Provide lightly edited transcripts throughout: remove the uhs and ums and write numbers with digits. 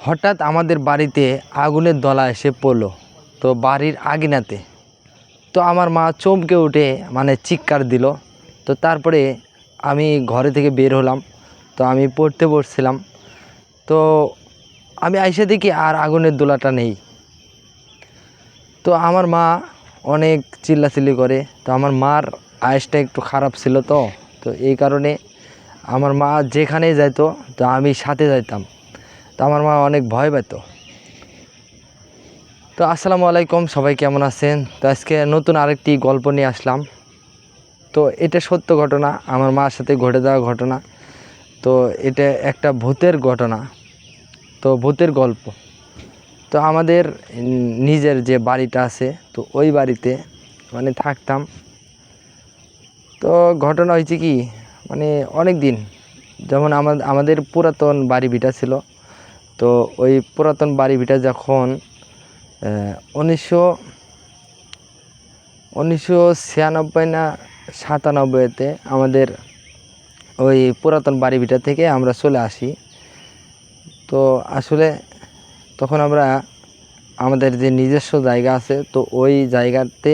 হঠাৎ আমাদের বাড়িতে আগুনের দলা এসে পড়লো, তো বাড়ির আঙিনাতে। তো আমার মা চমকে উঠে চিৎকার দিল। তো তারপরে আমি ঘরে থেকে বের হলাম। তো আমি পড়তে বসছিলাম, তো আমি আইসা দেখি আর আগুনের দোলাটা নেই। তো আমার মা অনেক চিল্লাচিল্লি করে। তো আমার মার আয়েসটা একটু খারাপ ছিল, তো তো এই কারণে আমার মা যেখানেই যাইতো তো আমি সাথে যাইতাম। তো আমার মা অনেক ভয় পেত। তো আসসালামু আলাইকুম, সবাই কেমন আছেন? তো আজকে নতুন আরেকটি গল্প নিয়ে আসলাম। তো এটা সত্য ঘটনা, আমার মার সাথে ঘটে যাওয়া ঘটনা। তো এটা একটা ভূতের ঘটনা, তো ভূতের গল্প। তো আমাদের নিজের যে বাড়িটা আছে, তো ওই বাড়িতে থাকতাম। তো ঘটনা হয়েছে কি, অনেক দিন, যেমন আমাদের পুরাতন বাড়ি ভিটা ছিল। তো ওই পুরাতন বাড়ি ভিটা যখন 1996 না 97-তে আমাদের ওই পুরাতন বাড়ি ভিটা থেকে আমরা চলে আসি। তো আসলে তখন আমরা আমাদের যে নিজস্ব জায়গা আছে, তো ওই জায়গাতে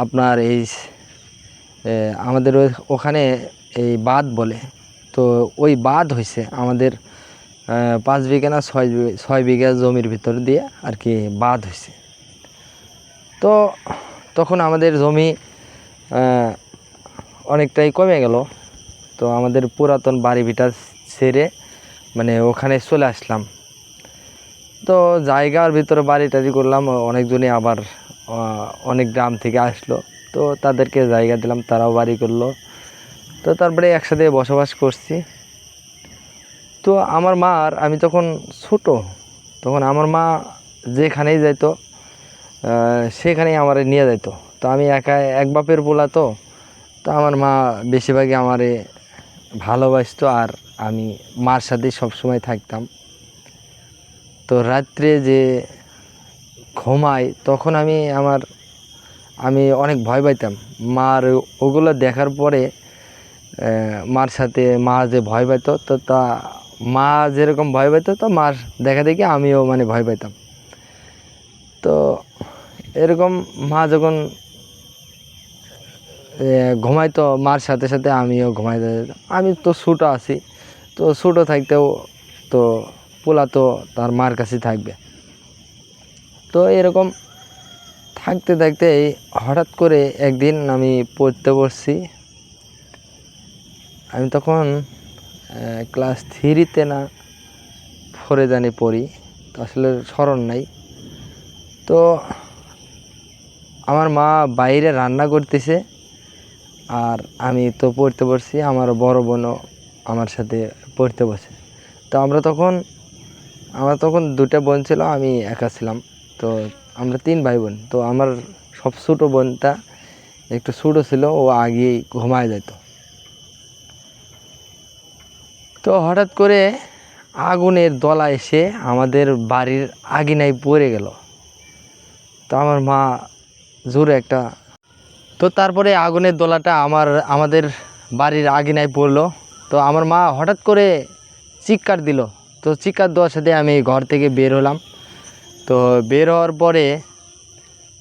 আপনার আমাদের ওখানে এই বাঁধ বলে। তো ওই বাঁধ হয়েছে আমাদের 5 বিঘা না 6 বিঘা জমির ভিতর দিয়ে আর কি বাঁধ হয়েছে। তো তখন আমাদের জমি অনেকটাই কমে গেল। তো আমাদের পুরাতন বাড়ি ভিটা ছেড়ে ওখানে চলে আসলাম। তো জায়গার ভিতরে বাড়ি টাড়ি করলাম, অনেকজনই আবার অনেক গ্রাম থেকে আসলো। তো তাদেরকে জায়গা দিলাম, তারাও বাড়ি করলো। তো তারপরে একসাথে বসবাস করছি। তো আমার মার, আমি তখন ছোট, তখন আমার মা যেখানেই যাইতো সেখানেই আমার নিয়ে যাইতো। তো আমি এক বাপের পোলা। তো তো আমার মা বেশিরভাগই আমারে ভালোবাসতো, আর আমি মার সাথেই সবসময় থাকতাম। তো রাত্রে যে ঘুমাই তখন আমি অনেক ভয় পাইতাম। মার ওগুলো দেখার পরে মার সাথে মা যে ভয় পাইতো, তো তা মা যেরকম ভয় পাইতো, তো মার দেখা দেখি আমিও ভয় পাইতাম। তো এরকম মা যখন ঘুমাইতো, মার সাথে সাথে আমিও ঘুমাইতে যেতাম। আমি তো ছোটো আছি, তো ছোটো থাকতেও তো পোলা তো তার মার কাছে থাকবে। তো এরকম থাকতে থাকতে হঠাৎ করে একদিন আমি পড়তে বসছি। আমি তখন ক্লাস 3-তে না 4-এ জানি পড়ি, তো আসলে স্মরণ নাই। তো আমার মা বাইরে রান্না করতেছে, আর আমি তো পড়তে বসছি। আমার বড় বোনও আমার সাথে পড়তে বসে। তো আমরা তখন 2টা বোন ছিল, আমি একা ছিলাম। তো আমরা 3 ভাই বোন। তো আমার সব ছোটো বোনটা একটু ছোটো ছিল, ও আগেই ঘুমায় যেত। তো হঠাৎ করে আগুনের দলা এসে আমাদের বাড়ির আঙিনায় পড়ে গেল। তো আমার মা জোরে একটা, তো তারপরে আগুনের দলাটা আমাদের বাড়ির আঙিনায় পড়লো। তো আমার মা হঠাৎ করে চিৎকার দিল। তো চিৎকার দেওয়ার সাথে আমি ঘর থেকে বের হলাম। তো বের হওয়ার পরে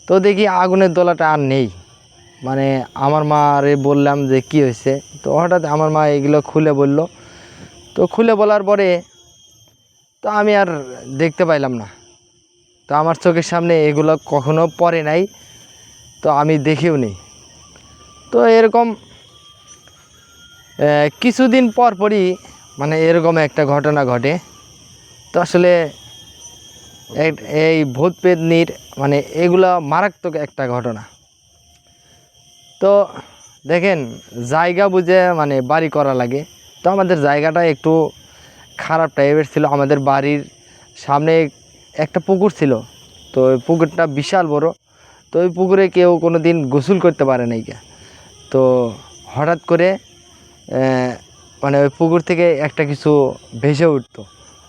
তো দেখি আগুনের দলাটা আর নেই। আমার মারে বললাম যে কি হয়েছে। তো হঠাৎ আমার মা এগুলো খুলে বলল। তো খুলে বলার পরে তো আমি আর দেখতে পাইলাম না। তো আমার চোখের সামনে এগুলো কখনো পড়ে নাই, তো আমি দেখেও নি। তো এরকম কিছুদিন পরই এরকম একটা ঘটনা ঘটে। তো আসলে এই ভূত পেতনির এগুলো মারাত্মক একটা ঘটনা। তো দেখেন, জায়গা বুঝে বাড়ি করা লাগে। তো আমাদের জায়গাটা একটু খারাপ টাইপের ছিল। আমাদের বাড়ির সামনে একটা পুকুর ছিল। তো ওই পুকুরটা বিশাল বড়। তো ওই পুকুরে কেউ কোনো দিন গোসল করতে পারে নাই। তো হঠাৎ করে ওই পুকুর থেকে একটা কিছু ভেসে উঠতো।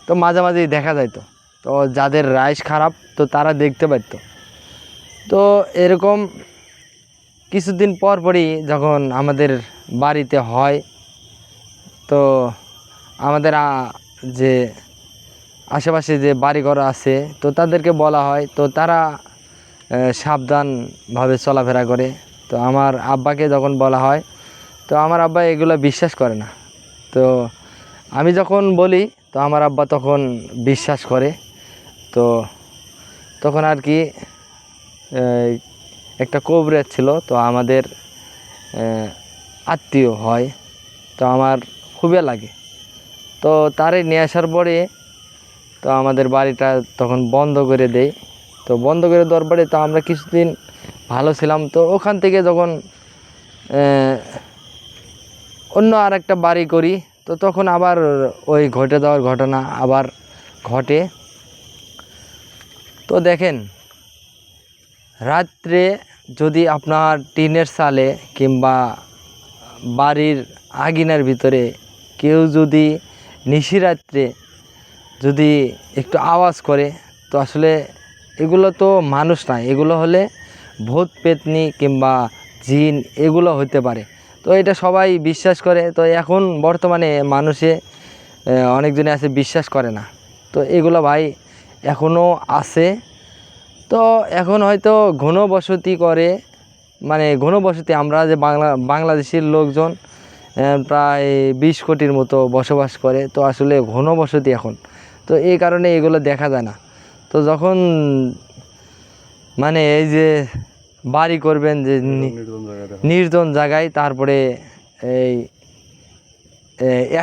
তো মাঝে মাঝেই দেখা যাইতো। তো যাদের রাইস খারাপ, তো তারা দেখতে পারতো। তো এরকম কিছুদিন পরই যখন আমাদের বাড়িতে হয়, তো আমাদের যে আশেপাশে যে বাড়িঘর আছে তো তাদেরকে বলা হয়, তো তারা সাবধানভাবে চলাফেরা করে। তো আমার আব্বাকে যখন বলা হয় তো আমার আব্বা এগুলো বিশ্বাস করে না। তো আমি যখন বলি তো আমার আব্বা তখন বিশ্বাস করে। তো তখন আর কি একটা কবরেজ ছিল, তো আমাদের আত্মীয় হয়, তো আমার খুবই লাগে। তো তারে নিয়ে আসার পরে তো আমাদের বাড়িটা তখন বন্ধ করে দেয়। তো বন্ধ করে দেওয়ার পরে তো আমরা কিছুদিন ভালো ছিলাম। তো ওখান থেকে যখন অন্য আর একটা বাড়ি করি তো তখন আবার ওই ঘটে যাওয়ার ঘটনা আবার ঘটে। তো দেখেন, রাত্রে যদি আপনার টিনের চালে কিংবা বাড়ির আঙিনার ভিতরে কেউ যদি নিশিরাত্রে যদি একটু আওয়াজ করে, তো আসলে এগুলো তো মানুষ না, এগুলো হলে ভূত পেতনি কিংবা জিন এগুলো হতে পারে। তো এটা সবাই বিশ্বাস করে। তো এখন বর্তমানে মানুষে অনেকজনে আছে বিশ্বাস করে না। তো এগুলো ভাই এখনও আছে। তো এখন হয়তো ঘনবসতি করে, মানে ঘনবসতি আমরা যে বাংলাদেশের লোকজন প্রায় 20 কোটির মতো বসবাস করে। তো আসলে ঘনবসতি এখন, তো এই কারণে এগুলো দেখা যায় না। তো যখন মানে এই যে বাড়ি করবেন যে নির্জন জায়গায়, তারপরে এই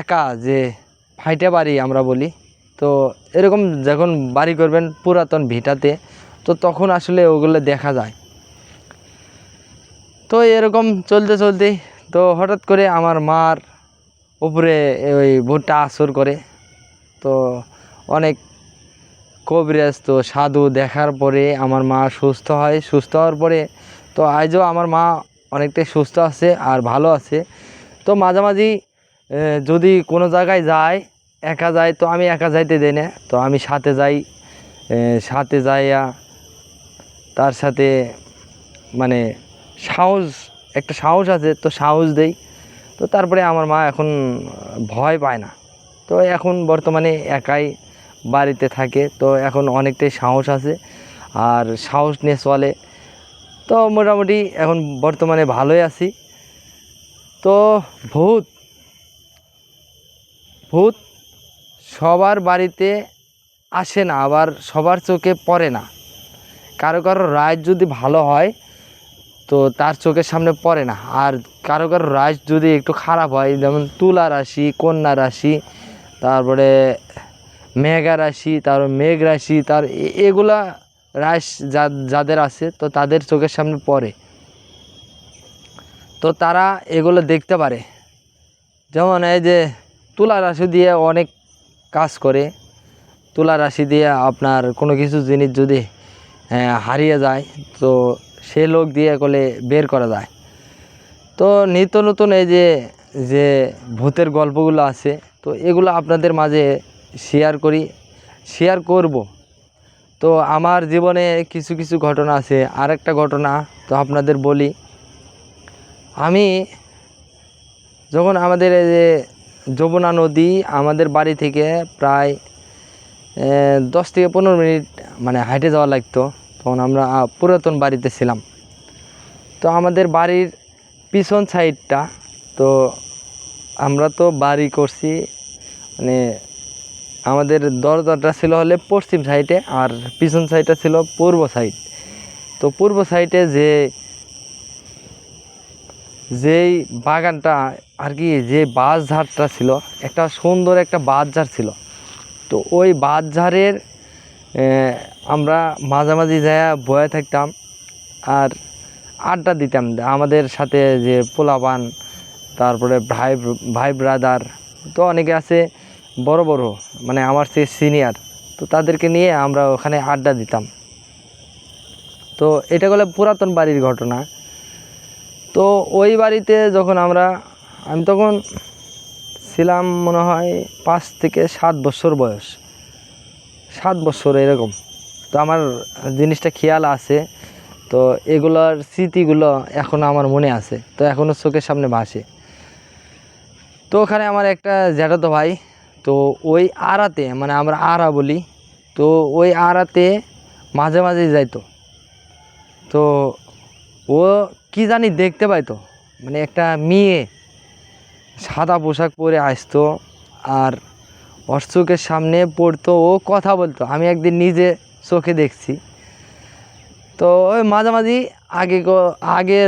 একা যে ফাইটে বাড়ি আমরা বলি, তো এরকম যখন বাড়ি করবেন পুরাতন ভিটাতে, তো তখন আসলে ওগুলো দেখা যায়। তো এরকম চলতে চলতে তো হঠাৎ করে আমার মার উপরে ওই ভূতটা আসর করে। তো অনেক কবিরাজ তো সাধু দেখার পরে আমার মা সুস্থ হয়। সুস্থ হওয়ার পরে তো আজও আমার মা অনেকটাই সুস্থ আছে আর ভালো আছে। তো মাঝামাঝি যদি কোনো জায়গায় যায়, একা যায়, তো আমি একা যাইতে দেই না, তো আমি সাথে যাই। সাথে যাইয়া তার সাথে মানে সাহস, একটা সাহস আছে, তো সাহস দেই। তো তারপরে আমার মা এখন ভয় পায় না। তো এখন বর্তমানে একাই বাড়িতে থাকে। তো এখন অনেকটাই সাহস আছে আর সাহস নিয়ে চলে। তো মোটামুটি এখন বর্তমানে ভালোই আছি। তো ভূত ভূত সবার বাড়িতে আসে না, আবার সবার চোখে পড়ে না। কারো কারো রায় যদি ভালো হয় তো তার চোখের সামনে পড়ে না, আর কারো কারো রাশি যদি একটু খারাপ হয়, যেমন তুলা রাশি, কন্যা রাশি, তারপরে মেঘা রাশি, তারপর মেঘ রাশি, এগুলা রাশি যাদের আছে তো তাদের চোখের সামনে পড়ে। তো তারা এগুলো দেখতে পারে। যেমন এই যে তুলা রাশি দিয়ে অনেক কাজ করে। তুলা রাশি দিয়ে আপনার কোনো কিছু জিনিস যদি হারিয়ে যায় তো সে লোক দিয়ে এগুলো বের করা যায়। তো নিত্য নতুন এই যে যে ভূতের গল্পগুলো আছে, তো এগুলো আপনাদের মাঝে শেয়ার করব। তো আমার জীবনে কিছু কিছু ঘটনা আছে। আর একটা ঘটনা তো আপনাদের বলি। আমি যখন আমাদের এই যে যমুনা নদী আমাদের বাড়ি থেকে প্রায় 10 থেকে 15 মিনিট মানে হাঁটে যাওয়া লাগতো, তখন আমরা পুরাতন বাড়িতে ছিলাম। তো আমাদের বাড়ির পিছন সাইডটা, তো আমরা তো বাড়ি করছি মানে আমাদের দরজাটা ছিল হলে পশ্চিম সাইডে আর পিছন সাইডটা ছিল পূর্ব সাইড। তো পূর্ব সাইডে যেই বাগানটা আর কি, যে বাঁশঝাড়টা ছিল, একটা সুন্দর একটা বাঁশঝাড় ছিল। তো ওই বাঁশঝাড়ের আমরা মাঝামাঝি যাইয়া বয়ে থাকতাম আর আড্ডা দিতাম আমাদের সাথে, যে পোলাপান, তারপরে ভাই ব্রাদার, তো অনেকে আছে বড় বড়, মানে আমার চেয়ে সিনিয়র, তো তাদেরকে নিয়ে আমরা ওখানে আড্ডা দিতাম। তো এটা হলো পুরাতন বাড়ির ঘটনা। তো ওই বাড়িতে যখন আমি তখন ছিলাম মনে হয় 5 থেকে 7 বছর বয়স, 7 বছর এরকম। তো আমার জিনিসটা খেয়াল আছে। তো এগুলোর স্মৃতিগুলো এখনও আমার মনে আছে, তো এখনও চোখের সামনে ভাসে। তো ওখানে আমার একটা জ্যাঠাতো ভাই, তো ওই আড়াতে মানে আমরা আড়া বলি, তো ওই আড়াতে মাঝে মাঝে যাইতো। তো ও কি জানি দেখতে পাইতো, মানে একটা মেয়ে সাদা পোশাক পরে আসতো আর ওর চোখের সামনে পড়তো, ও কথা বলতো। আমি একদিন নিজে চোখে দেখছি। তো ওই মাঝামাঝি আগে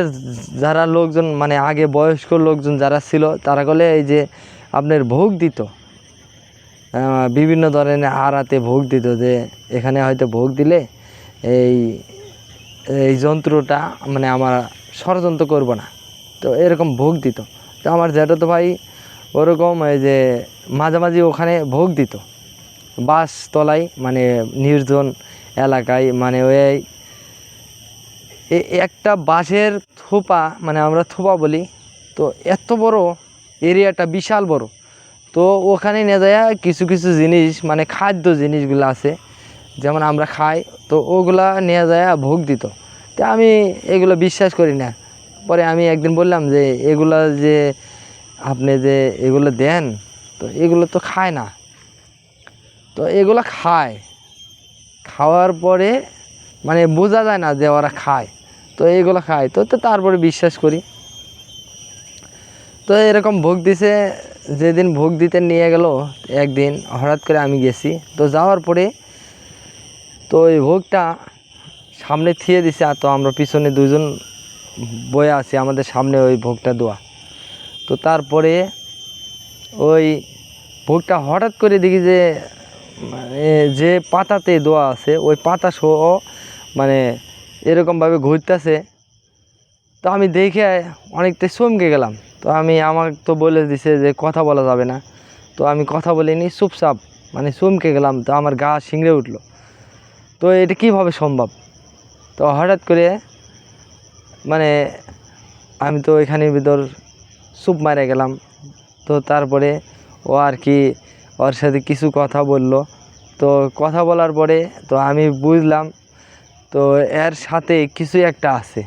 যারা লোকজন মানে আগে বয়স্ক লোকজন যারা ছিল তারা বলে এই যে আপনার ভোগ দিত, বিভিন্ন ধরনের আড়াতে ভোগ দিত, যে এখানে হয়তো ভোগ দিলে এই এই যন্ত্রটা মানে আমার ষড়যন্ত্র করবো না, তো এরকম ভোগ দিত। তো আমার জ্যাঠাতো ভাই ওরকম এই যে মাঝামাঝি ওখানে ভোগ দিত বাস তলায়, মানে নির্জন এলাকায়, মানে ওই একটা বাঁশের থোপা, মানে আমরা থোপা বলি, তো এত বড় এরিয়াটা বিশাল বড়। তো ওখানে নিয়ে যায় কিছু কিছু জিনিস, মানে খাদ্য জিনিসগুলো আছে যেমন আমরা খাই, তো ওগুলা নিয়ে যায় ভোগ দিত। তো আমি এগুলো বিশ্বাস করি না। পরে আমি একদিন বললাম যে এগুলা যে আপনি যে এগুলো দেন, তো এগুলো তো খায় না, তো এগুলো খায়, খাওয়ার পরে মানে বোঝা যায় না যে ওরা খায়, তো এইগুলো খায়, তো তারপরে বিশ্বাস করি। তো এরকম ভোগ দিছে। যেদিন ভোগ দিতে নিয়ে গেল, একদিন হঠাৎ করে আমি গেছি, তো যাওয়ার পরে তো ওই ভোগটা সামনে থিয়ে দিছে, আর তো আমরা পিছনে দুজন বয়ে আছি, আমাদের সামনে ওই ভোগটা দেওয়া। তো তারপরে ওই ভোগটা হঠাৎ করে দেখি যে মানে যে পাতাতে দেওয়া আছে ওই পাতা সহ মানে এরকমভাবে ঘুরতেছে। তো আমি দেখে অনেকটা চমকে গেলাম। তো আমাকে তো বলে দিছে যে কথা বলা যাবে না, তো আমি কথা বলিনি, চুপচাপ মানে চমকে গেলাম। তো আমার গা শিংড়ে উঠলো, তো এটা কীভাবে সম্ভব? তো হঠাৎ করে মানে আমি তো এখানের ভিতর চুপ মারে গেলাম। তো তারপরে ও আর কি ওর সাথে কিছু কথা বলল। তো কথা বলার পরে তো আমি বুঝলাম তো এর সাথে কিছু একটা আছে।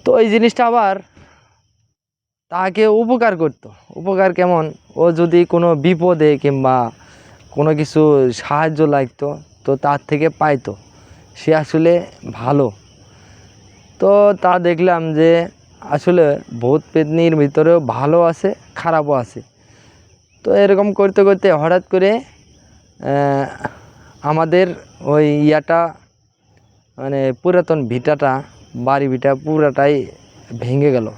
তো এই জিনিসটা আবার তাকে উপকার করতো। উপকার কেমন? ও যদি কোনো বিপদে কিংবা কোনো কিছু সাহায্য লাগতো তো তার থেকে পাইতো, সে আসলে ভালো। তো তা দেখলাম যে আসলে ভূত পেতনির ভিতরেও ভালো আছে, খারাপও আছে। তো এরকম করতে করতে হঠাৎ করে আমাদের ওই ইয়াটা মানে পুরাতন ভিটাটা, বাড়ি ভিটা পুরাটাই ভেঙে গেল।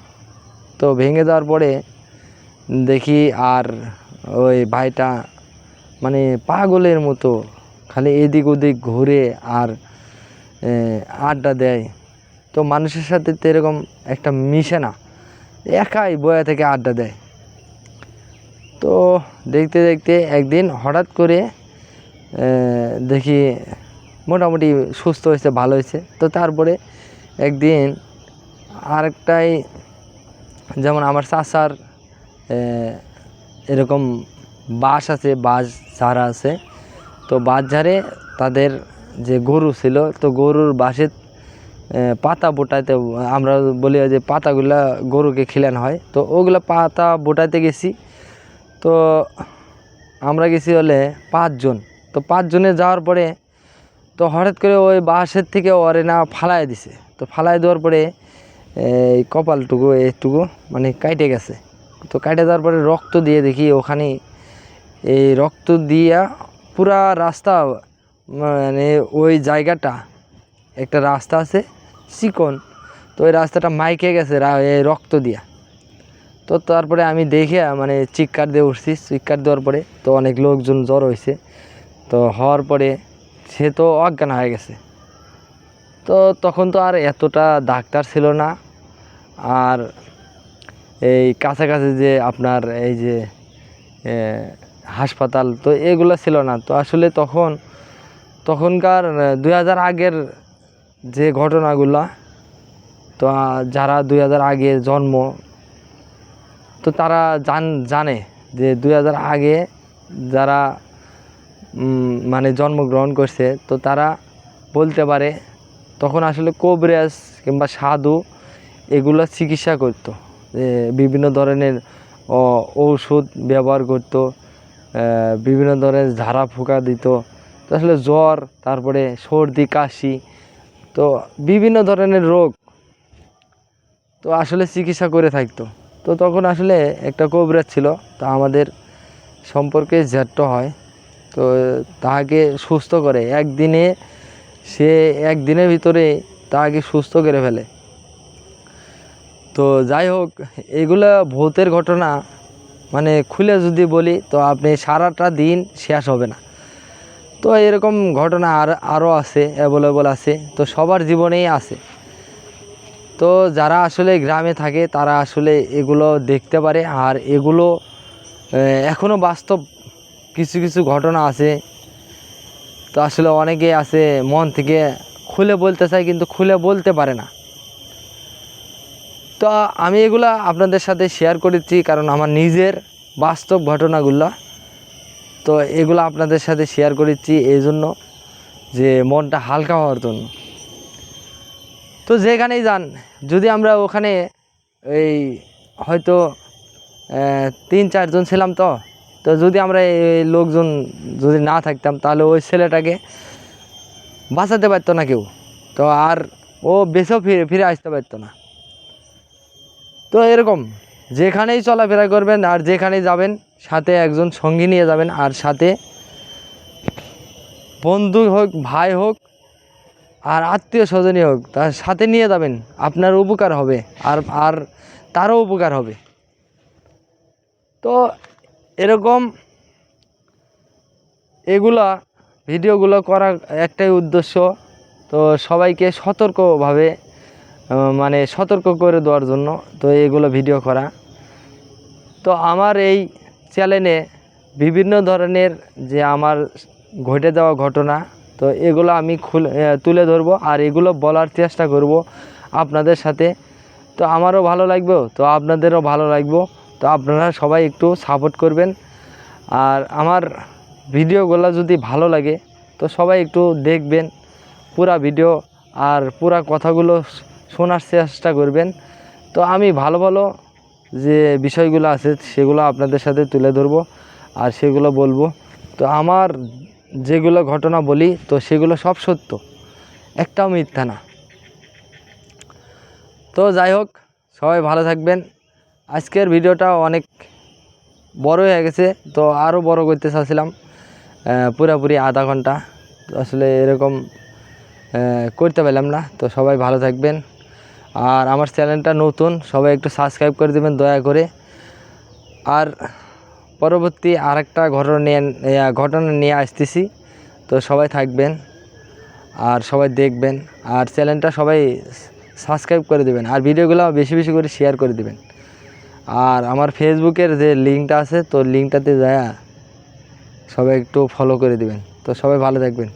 তো ভেঙে যাওয়ার পরে দেখি আর ওই ভাইটা মানে পাগলের মতো খালি এদিক ওদিক ঘুরে আর আড্ডা দেয়। তো মানুষের সাথে তো এরকম একটা মিশে না, একাই বয়া থেকে আড্ডা দেয়। তো দেখতে দেখতে একদিন হঠাৎ করে দেখি মোটামুটি সুস্থ হয়েছে, ভালো হয়েছে। তো তারপরে একদিন আরেকটাই, যেমন আমার চাচার এরকম বাস আছে, বাস ঝাড়া আছে। তো বাস ঝাড়ে তাদের যে গরু ছিল, তো গরুর বাসে পাতা বোটাইতে, আমরা বলি যে পাতাগুলা গরুকে খিলানো হয়, তো ওগুলো পাতা বোটাইতে গেছি। তো আমরা গেছি হলে 5 জন। তো 5 জনে যাওয়ার পরে তো হঠাৎ করে ওই বাঁশের থেকে ওরে না ফালাই দিছে। তো ফালাই দেওয়ার পরে এই কপালটুকু এইটুকু মানে কাটে গেছে। তো কাটে যাওয়ার পরে রক্ত দিয়ে দেখি ওখানে, এই রক্ত দিয়া পুরা রাস্তা, মানে ওই জায়গাটা একটা রাস্তা আছে চিকন, তো ওই রাস্তাটা মাইকে গেছে এই রক্ত দিয়া। তো তারপরে আমি দেখে মানে চিৎকার দিয়ে উঠছি। চিৎকার দেওয়ার পরে তো অনেক লোকজন জড়ো হয়েছে। তো হওয়ার পরে সে তো অজ্ঞান হয়ে গেছে। তো তখন তো আর এতটা ডাক্তার ছিল না, আর এই কাছাকাছি যে আপনার এই যে হাসপাতাল তো এগুলো ছিল না। তো আসলে তখনকার 2000 আগের যে ঘটনাগুলো, তো যারা 2000 আগে জন্ম, তো তারা জানে যে 2000 আগে যারা মানে জন্মগ্রহণ করছে, তো তারা বলতে পারে তখন আসলে কবিরাজ কিংবা সাধু এগুলো চিকিৎসা করতো, বিভিন্ন ধরনের ঔষধ ব্যবহার করতো, বিভিন্ন ধরনের ঝাড়া ফুঁকা দিত। তো আসলে জ্বর, তারপরে সর্দি কাশি, তো বিভিন্ন ধরনের রোগ তো আসলে চিকিৎসা করে থাকতো। তো তখন আসলে একটা কবিরাজ ছিল, তো আমাদের সম্পর্কে জ্যেষ্ঠ হয়, তো তাহাকে সুস্থ করে একদিনে, সে একদিনের ভিতরে তাহাকে সুস্থ করে ফেলে। তো যাই হোক, এগুলা ভূতের ঘটনা, মানে খুলে যদি বলি তো আপনি সারাটা দিন শেষ হবে না। তো এরকম ঘটনা আরও আছে, অ্যাভেলেবল আছে, তো সবার জীবনেই আছে। তো যারা আসলে গ্রামে থাকে তারা আসলে এগুলো দেখতে পারে, আর এগুলো এখনও বাস্তব কিছু কিছু ঘটনা আছে। তো আসলে অনেকে আছে মন থেকে খুলে বলতে চায় কিন্তু খুলে বলতে পারে না। তো আমি এগুলা আপনাদের সাথে শেয়ার করেছি কারণ আমার নিজের বাস্তব ঘটনাগুলো, তো এগুলো আপনাদের সাথে শেয়ার করেছি এই জন্য যে মনটা হালকা হওয়ার জন্য। তো যেখানেই যান, যদি আমরা ওখানে এই হয়তো 3-4 জন ছিলাম, তো তো যদি আমরা এই লোকজন যদি না থাকতাম তাহলে ওই ছেলেটাকে বাঁচাতে পারতো না কেউ, তো আর ও বেঁচেও ফিরে আসতে পারতো না। তো এরকম যেখানেই চলাফেরা করবেন আর যেখানেই যাবেন সাথে একজন সঙ্গী নিয়ে যাবেন, আর সাথে বন্ধু হোক, ভাই হোক, আর আত্মীয় স্বজনই হোক, তার সাথে নিয়ে যাবেন। আপনার উপকার হবে আর আর তারও উপকার হবে। তো এরকম এগুলা ভিডিওগুলো করার একটাই উদ্দেশ্য, তো সবাইকে সতর্কভাবে মানে সতর্ক করে দেওয়ার জন্য তো এগুলো ভিডিও করা। তো আমার এই চ্যানেলে বিভিন্ন ধরনের যে আমার ঘটে যাওয়া ঘটনা, তো এগুলো আমি তুলে ধরবো আর এগুলো বলার চেষ্টা করব আপনাদের সাথে। তো আমারও ভালো লাগবে, তো আপনাদেরও ভালো লাগবে। তো আপনারা সবাই একটু সাপোর্ট করবেন, আর আমার ভিডিওগুলো যদি ভালো লাগে তো সবাই একটু দেখবেন পুরা ভিডিও, আর পুরা কথাগুলো শোনার চেষ্টা করবেন। তো আমি ভালো ভালো যে বিষয়গুলো আছে সেগুলো আপনাদের সাথে তুলে ধরবো আর সেগুলো বলবো। তো আমার যেগুলো ঘটনা বলি তো সেগুলো সব সত্য, একটাও মিথ্যা না। তো যাই হোক, সবাই ভালো থাকবেন। আজকের ভিডিওটা অনেক বড় হয়ে গেছে, তো আরও বড় করতে চাচ্ছিলাম, পুরোপুরি আধা ঘন্টা, তো আসলে এরকম করতে পারলাম না। তো সবাই ভালো থাকবেন, আর আমার চ্যানেলটা নতুন, সবাই একটু সাবস্ক্রাইব করে দেবেন দয়া করে। আর পরবর্তী আরেকটা ঘটনা নিয়ে আসতেছি, তো সবাই থাকবেন আর সবাই দেখবেন, আর চ্যানেলটা সবাই সাবস্ক্রাইব করে দেবেন, আর ভিডিওগুলো বেশি বেশি করে শেয়ার করে দেবেন। আর আমার ফেসবুকের যে লিঙ্কটা আছে, তো লিঙ্কটাতে যায় সবাই একটু ফলো করে দেবেন। তো সবাই ভালো থাকবেন।